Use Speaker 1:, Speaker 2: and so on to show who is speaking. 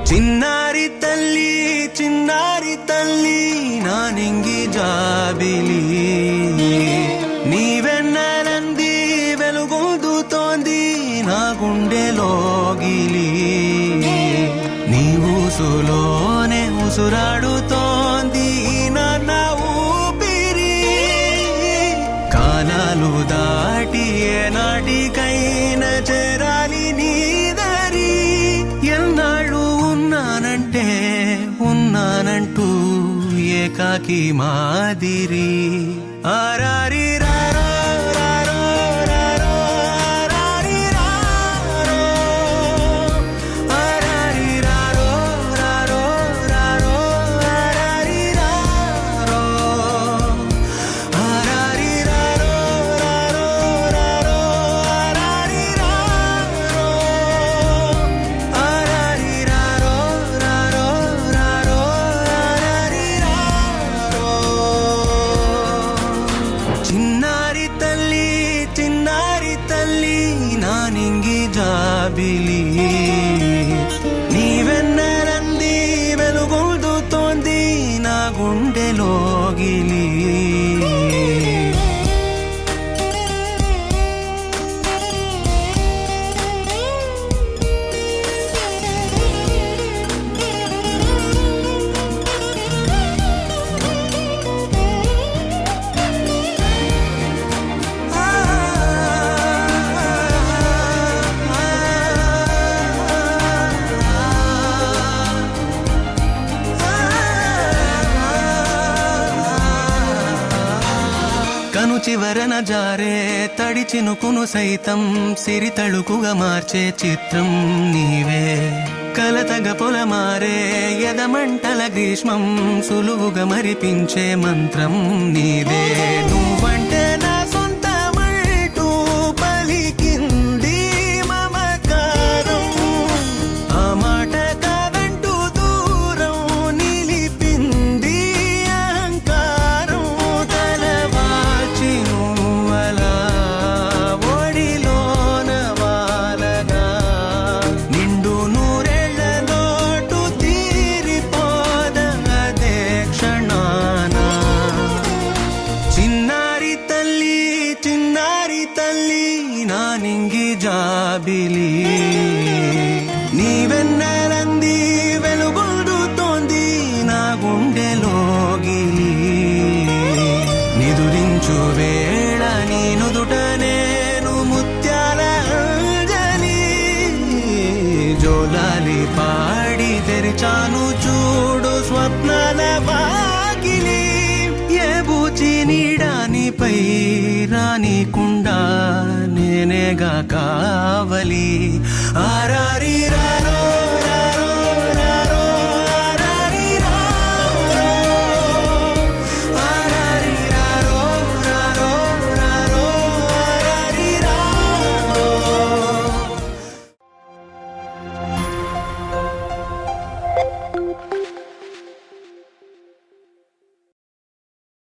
Speaker 1: చిన్నారి తల్లి చిన్నారి తల్లి నా నింగి జాబిలి నీవెన్నెలంది వెలుగొందుతోంది నా గుండెలోగిలి నీ ఊసులోనే ఉసురాడుతోంది నాన్న ఊపిరి కాలాలు దాటి ఏనాటికైనా చేరాలి నీ దరి ఎన్నాళ్ళు ఉన్నానంటూ ఏకాకి మాదిరి ఆరారి రారో రారో రారో ఆరారి రారో ఆరారి రారో రారో రారో ఆరారి రారో ఆరారి రారో రారో రారో ఆరారి రారో ఆరారి రారో రారో రారో ఆరారి రారో చిన్నారి తల్లి నా నింగి జాబిలి నీవెన్నెలంది వెలుగొందుతోంది నా గుండెలోగిలి కను చివరన జారే తడి చినుకును సైతం సిరి తళుకుగా మార్చే చిత్రం నీవే కలతగ పొలమారే ఎదమంటల గ్రీష్మం సులువుగా మరిపించే మంత్రం నీదే నువ్వంటే నా సొంతమంటూ పలికింది మమకారం ఆ మాట కాదంటూ దూరం నిలిపింది అహంకారం తలవాల్చి నువ్వలా ఒడిలోన వాలగా నిండు నూరేళ్ల లోటు తీరిపోదదే క్షణాన చిన్నారి తల్లి నా నింగి జాబిలి నీవెన్నెలంది వెలుగొందుతోంది నా గుండెలోగిలి నిదురించు వేళ నీ నుదుట నేను ముత్యాల అంజలి జోలాలి పాడి తెరిచాను చూడు స్వప్నాల వాకిలి ఏ బూచి నీడానిపై రానికుండా నేనేగా కావలి ఆరారి రారో